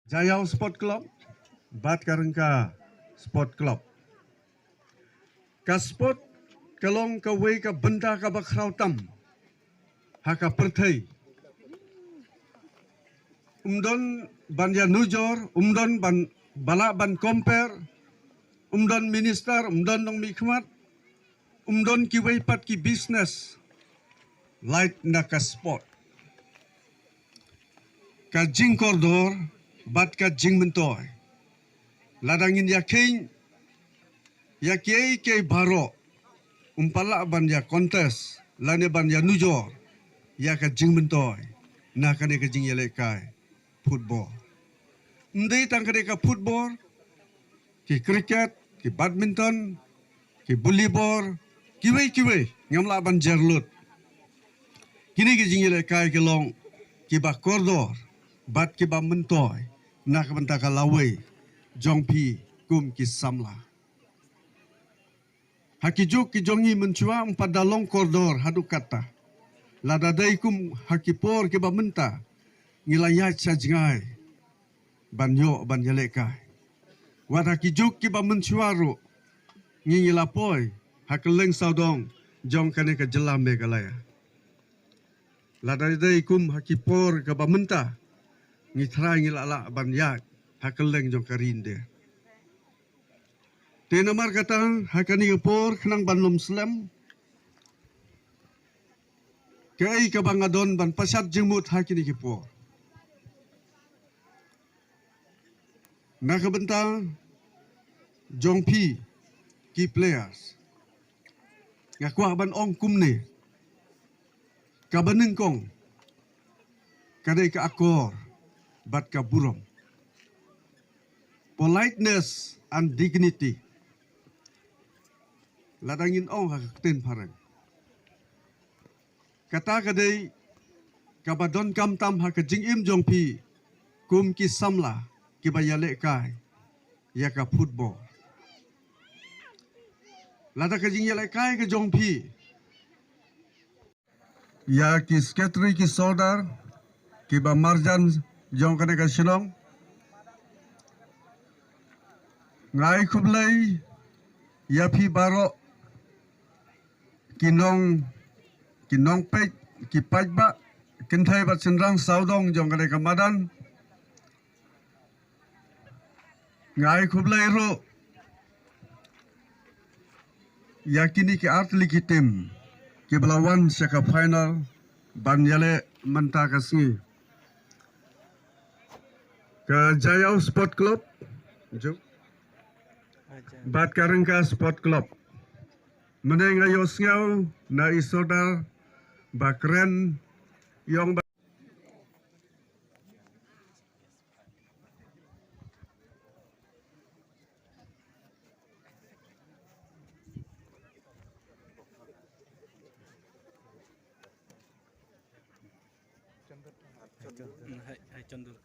Jayau Sport Club, Bat Karangka Sport Club. Ka sport kalong ka wei ka benda ka bakrau tam. Haka pertai. Umdon ban ya nujor, umdon ban bala ban compare, umdon minister, umdon dong mikmat, umdon ki wei pat ki business. Light na ka sport. Ka jing koridor, bat ka jing mentoy. Ladangin ya king, ya kiai kiai baro, umpala ban ya kontes, lane ban ya nujor, ya ka jing mentoy, na kane ka jing yelekai, football. Ndai tang kane ka football, ki cricket, ki badminton, ki volleyball, kiwei, ngamla ban jarlut. Kini ki jing yelekai ki long, ki ba koridor, bat ki ba mentoy, na ka banta ka lawai, jongpi kum ki samla. Hakijuk ki jongi mencua padalong koridor hadu kata. Ladadai kum hakipor ki ba menta, ngilayat sajngai, banyo ban yalekai. Wat hakijuk ki ba mencuaru, ngilapoi, hakeleng saudong, jong kane ka jelam megalaya. Ladadai kum hakipor ki ba menta, ngitrai ngilala ban yak, hakeleng jong karinde. Tenamar katang hakani gepor kenang ban lom slam. Kai kabangadon ban pasat jemut hakini gepor. Nakabenta jongpi key players. Ngakuah ban ong kumne. Kabanengkong. Kadai ka akor bat ka burom. Politeness and dignity. Ladangin ong hakakten parang. Kata kadai kabadon kamtam hakajing im jongpi kum ki samla ki bayale kai ya ka football. Lada kajing yale kai ke jongpi ya ki skateri ki sodar ki ba marjan jong kane ka silong ngai kublai ya pi baro kinong pej ki pajba kinthai bat senrang saudong jong kane ka madan ngai kublai ro yakini ki atli ki tim ki belawan saka final ban yale menta kasih ke Jayau Sport Club jo Bat Karangka Sport Club menenga yosngau na isodar bakren yong Hai Condur.